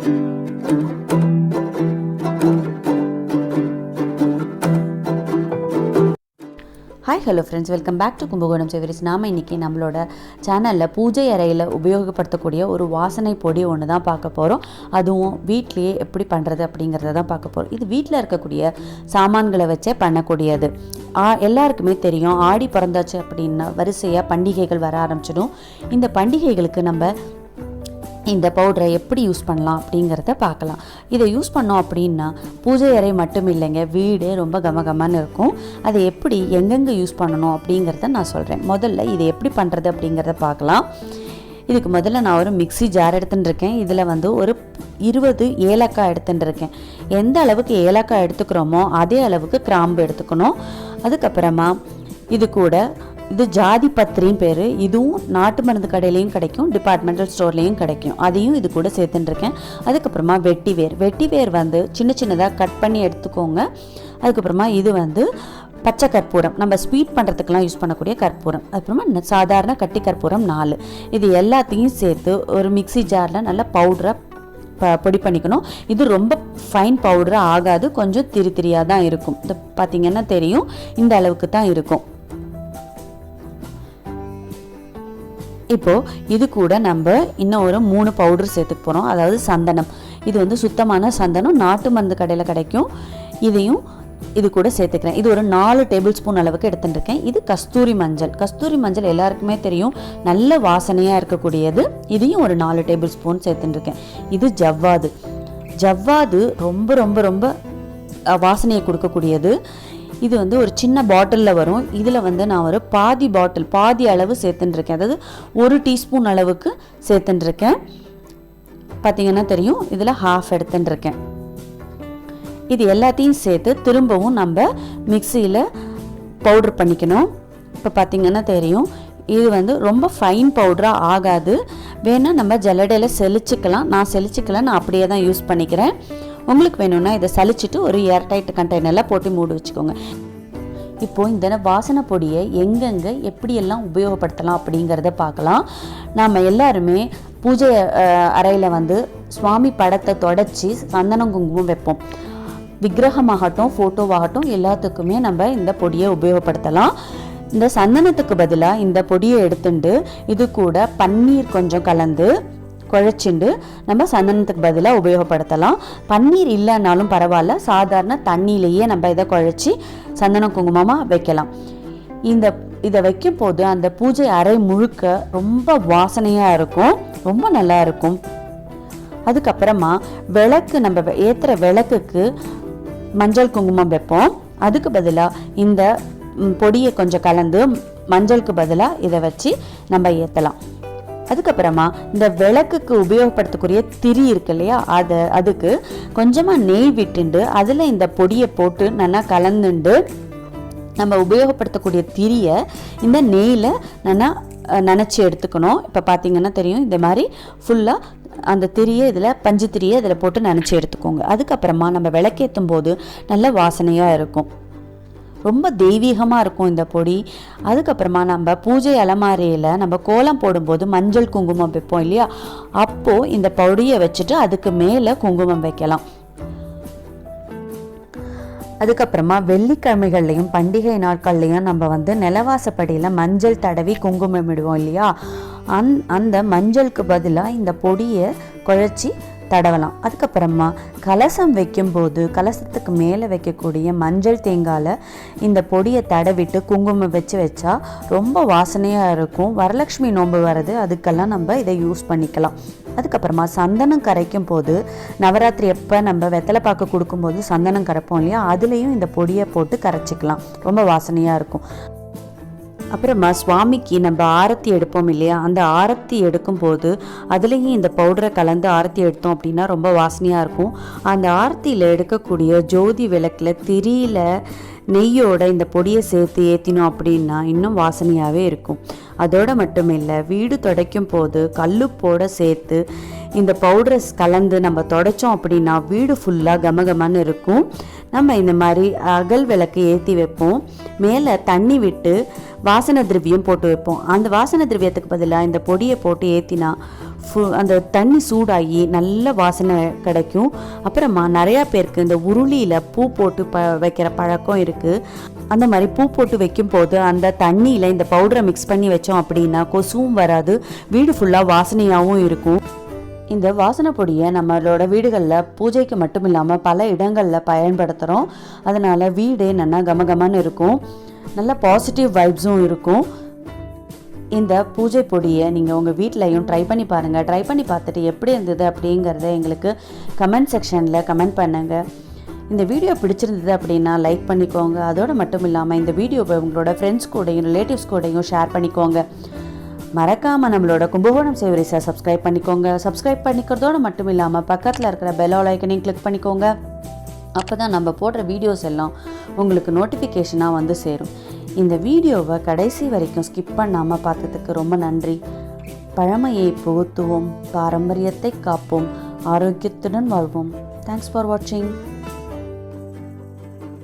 Hi hello friends, welcome back to Kumbakonam savouries. நாம் இன்றைக்கி நம்மளோட சேனலில் பூஜை அறையில் உபயோகப்படுத்தக்கூடிய ஒரு வாசனை பொடி ஒன்று தான் பார்க்க போகிறோம். அதுவும் வீட்லேயே எப்படி பண்ணுறது அப்படிங்கிறத தான் பார்க்க போகிறோம். இது வீட்டில் இருக்கக்கூடிய சாமான்களை வச்சே பண்ணக்கூடியது. எல்லாருக்குமே தெரியும், ஆடி பிறந்தாச்சு அப்படின்னா வரிசையாக பண்டிகைகள் வர ஆரம்பிச்சிடும். இந்த பண்டிகைகளுக்கு நம்ம இந்த பவுடரை எப்படி யூஸ் பண்ணலாம் அப்படிங்கிறத பார்க்கலாம். இதை யூஸ் பண்ணோம் அப்படின்னா பூஜை அறை மட்டும் இல்லைங்க, வீடு ரொம்ப கமகமான்னு இருக்கும். அதை எப்படி எங்கெங்கே யூஸ் பண்ணணும் அப்படிங்கிறத நான் சொல்கிறேன். முதல்ல இதை எப்படி பண்ணுறது அப்படிங்கிறத பார்க்கலாம். இதுக்கு முதல்ல நான் ஒரு மிக்ஸி ஜார் எடுத்துட்டுருக்கேன். இதில் ஒரு 20 ஏலக்காய் எடுத்துட்டுருக்கேன். எந்த அளவுக்கு ஏலக்காய் எடுத்துக்கிறோமோ அதே அளவுக்கு கிராம்பு எடுத்துக்கணும். அதுக்கப்புறமா இது கூட இது ஜாதி பத்திரின்னு பேர். இதுவும் நாட்டு மருந்து கடையிலையும் கிடைக்கும், டிபார்ட்மெண்டல் ஸ்டோர்லேயும் கிடைக்கும். அதையும் இது கூட சேர்த்துட்டுருக்கேன். அதுக்கப்புறமா வெட்டிவேர் சின்ன சின்னதாக கட் பண்ணி எடுத்துக்கோங்க. அதுக்கப்புறமா இது பச்சை கற்பூரம், நம்ம ஸ்வீட் பண்ணுறதுக்கெலாம் யூஸ் பண்ணக்கூடிய கற்பூரம். அதுக்கப்புறமா சாதாரண கட்டி கற்பூரம் 4. இது எல்லாத்தையும் சேர்த்து ஒரு மிக்ஸி ஜாரில் நல்லா பவுடராக பொடி பண்ணிக்கணும். இது ரொம்ப ஃபைன் பவுடராக ஆகாது, கொஞ்சம் திரியாக தான் இருக்கும். இது பார்த்திங்கன்னா தெரியும், இந்த அளவுக்கு தான் இருக்கும். இப்போது இது கூட நம்ம இன்னும் ஒரு 3 பவுடர் சேர்த்துக்க போகிறோம். அதாவது சந்தனம். இது சுத்தமான சந்தனம், நாட்டு மருந்து கடையில் கிடைக்கும். இதையும் இது கூட சேர்த்துக்கிறேன். இது ஒரு 4 டேபிள் ஸ்பூன் அளவுக்கு எடுத்துட்டுருக்கேன். இது கஸ்தூரி மஞ்சள் எல்லாருக்குமே தெரியும், நல்ல வாசனையாக இருக்கக்கூடியது. இதையும் ஒரு 4 டேபிள் ஸ்பூன் சேர்த்துட்டுருக்கேன். இது ஜவ்வாது ரொம்ப ரொம்ப ரொம்ப வாசனையை கொடுக்கக்கூடியது. இது ஒரு சின்ன பாட்டிலில் வரும். இதில் நான் ஒரு பாதி அளவு சேர்த்துட்டுருக்கேன். அதாவது 1 டீஸ்பூன் அளவுக்கு சேர்த்துட்டுருக்கேன். பார்த்திங்கன்னா தெரியும், இதில் ஹாஃப் எடுத்துட்டுருக்கேன். இது எல்லாத்தையும் சேர்த்து திரும்பவும் நம்ம மிக்சியில் பவுட்ரு பண்ணிக்கணும். இப்போ பார்த்திங்கன்னா தெரியும், இது ரொம்ப ஃபைன் பவுடராக ஆகாது. வேணால் நம்ம ஜல்லடையில் செலிச்சிக்கலாம். நான் அப்படியே தான் யூஸ் பண்ணிக்கிறேன். உங்களுக்கு வேணும்னா இதை சலிச்சிட்டு ஒரு ஏர்டைட் கண்டெய்னரில் போட்டு மூடி வச்சுக்கோங்க. இப்போது இந்த வாசனை பொடியை எங்கெங்கே எப்படியெல்லாம் உபயோகப்படுத்தலாம் அப்படிங்கிறத பார்க்கலாம். நாம் எல்லாருமே பூஜை அறையில் சுவாமி படத்தை தொடச்சி சந்தனம் குங்குமம் வைப்போம். விக்கிரகமாகட்டும் ஃபோட்டோவாகட்டும் எல்லாத்துக்குமே நம்ம இந்த பொடியை உபயோகப்படுத்தலாம். இந்த சந்தனத்துக்கு பதிலாக இந்த பொடியை எடுத்துட்டு இது கூட பன்னீர் கொஞ்சம் கலந்து குழைச்சிண்டு நம்ம சந்தனத்துக்கு பதிலாக உபயோகப்படுத்தலாம். பன்னீர் இல்லைன்னாலும் பரவாயில்ல, சாதாரண தண்ணியிலேயே நம்ம இதை குழைச்சி சந்தனம் குங்குமமாக வைக்கலாம். இதை வைக்கும் போது அந்த பூஜை அறை முழுக்க ரொம்ப வாசனையாக இருக்கும், ரொம்ப நல்லா இருக்கும். அதுக்கப்புறமா நம்ம ஏற்றுற விளக்குக்கு மஞ்சள் குங்குமம் வைப்போம். அதுக்கு பதிலாக இந்த பொடியை கொஞ்சம் கலந்து மஞ்சளுக்கு பதிலாக இதை வச்சு நம்ம ஏற்றலாம். அதுக்கப்புறமா இந்த விளக்குக்கு உபயோகப்படுத்தக்கூடிய திரி இருக்கு இல்லையா, அதுக்கு கொஞ்சமாக நெய் விட்டுண்டு அதில் இந்த பொடியை போட்டு நல்லா கலந்துண்டு நம்ம உபயோகப்படுத்தக்கூடிய திரியை இந்த நெய்யில் நல்லா நனைச்சி எடுத்துக்கணும். இப்போ பார்த்திங்கன்னா தெரியும், இந்த மாதிரி ஃபுல்லாக அந்த திரியை பஞ்சு திரியை இதில் போட்டு நனைச்சி எடுத்துக்கோங்க. அதுக்கப்புறமா நம்ம விளக்கேற்றும் போது நல்ல வாசனையாக இருக்கும், ரொம்ப தெய்வீகமாக இருக்கும் இந்த பொடி. அதுக்கப்புறமா நம்ம பூஜை அலமாரியில் நம்ம கோலம் போடும்போது மஞ்சள் குங்குமம் வைப்போம் இல்லையா, அப்போது இந்த பொடியை வச்சுட்டு அதுக்கு மேலே குங்குமம் வைக்கலாம். அதுக்கப்புறமா வெள்ளிக்கிழமைகள்லையும் பண்டிகை நாட்கள்லையும் நம்ம நிலவாசப்படியில் மஞ்சள் தடவி குங்குமம் இடுவோம் இல்லையா, அந்த மஞ்சளுக்கு பதிலாக இந்த பொடியை குழைச்சி தடவலாம். அதுக்கப்புறமா கலசம் வைக்கும்போது கலசத்துக்கு மேலே வைக்கக்கூடிய மஞ்சள் தேங்காயில் இந்த பொடியை தடவிட்டு குங்குமம் வச்சா ரொம்ப வாசனையாக இருக்கும். வரலட்சுமி நோன்பு வர்றது, அதுக்கெல்லாம் நம்ம இதை யூஸ் பண்ணிக்கலாம். அதுக்கப்புறமா சந்தனம் கரைக்கும் போது நவராத்திரி எப்போ நம்ம வெத்தலை பாக்கு கொடுக்கும்போது சந்தனம் கரைப்போம் இல்லையா, அதுலேயும் இந்த பொடியை போட்டு கரைச்சிக்கலாம், ரொம்ப வாசனையாக இருக்கும். அப்புறமா சுவாமிக்கு நம்ம ஆரத்தி எடுப்போம் இல்லையா, அந்த ஆரத்தி எடுக்கும்போது அதுலேயும் இந்த பவுடரை கலந்து ஆரத்தி எடுத்தோம் அப்படின்னா ரொம்ப வாசனையாக இருக்கும். அந்த ஆரத்தியில் எடுக்கக்கூடிய ஜோதி விளக்கில் திரியில் நெய்யோட இந்த பொடியை சேர்த்து ஏற்றினோம் அப்படின்னா இன்னும் வாசனையாகவே இருக்கும். அதோடு மட்டும் இல்லை, வீடு துடைக்கும் போது கல்லுப்போடு சேர்த்து இந்த பவுடரை கலந்து நம்ம துடைச்சோம் அப்படின்னா வீடு ஃபுல்லாக கமகமான்னு இருக்கும். நம்ம இந்த மாதிரி அகல் விளக்கு ஏற்றி வைப்போம். மேலே தண்ணி விட்டு வாசனை திரவியம் போட்டு வைப்போம். அந்த வாசனை திரவியத்துக்கு பதிலாக இந்த பொடியை போட்டு ஏற்றினா அந்த தண்ணி சூடாகி நல்ல வாசனை கிடைக்கும். அப்புறமா நிறையா பேருக்கு இந்த உருளியில் பூ போட்டு வைக்கிற பழக்கம் இருக்குது. அந்த மாதிரி பூ போட்டு வைக்கும் போது அந்த தண்ணியில் இந்த பவுடரை மிக்ஸ் பண்ணி வச்சோம் அப்படின்னா கொசுவும் வராது, வீடு ஃபுல்லாக வாசனையாகவும் இருக்கும். இந்த வாசனை பொடியை நம்மளோட வீடுகளில் பூஜைக்கு மட்டும் இல்லாமல் பல இடங்களில் பயன்படுத்துகிறோம். அதனால் வீடே நல்லா கமகமன்னு இருக்கும், நல்ல பாசிட்டிவ் வைப்ஸும் இருக்கும். இந்த பூஜை பொடியை நீங்கள் உங்கள் வீட்லையும் ட்ரை பண்ணி பாருங்கள். ட்ரை பண்ணி பார்த்துட்டு எப்படி இருந்தது அப்படிங்கிறத எங்களுக்கு கமெண்ட் செக்ஷனில் கமெண்ட் பண்ணுங்கள். இந்த வீடியோ பிடிச்சிருந்தது அப்படின்னா லைக் பண்ணிக்கோங்க. அதோடு மட்டும் இல்லாமல் இந்த வீடியோவை உங்களோட ஃப்ரெண்ட்ஸ் கூடயும் ரிலேட்டிவ்ஸ் கூடயும் ஷேர் பண்ணிக்கோங்க. மறக்காமல் நம்மளோட கும்பகோணம் சேவரிஸை சப்ஸ்கிரைப் பண்ணிக்கோங்க. சப்ஸ்கிரைப் பண்ணிக்கிறதோடு மட்டும் இல்லாமல் பக்கத்தில் இருக்கிற பெல் ஐக்கனையும் கிளிக் பண்ணிக்கோங்க. அப்போ தான் நம்ம போடுற வீடியோஸ் எல்லாம் உங்களுக்கு நோட்டிஃபிகேஷனாக வந்து சேரும். இந்த வீடியோவை கடைசி வரைக்கும் ஸ்கிப் பண்ணாமல் பார்த்ததுக்கு ரொம்ப நன்றி. பழமையை புகுத்துவோம், பாரம்பரியத்தை காப்போம், ஆரோக்கியத்துடன் வாழ்வோம். தேங்க்ஸ் ஃபார் வாட்சிங்.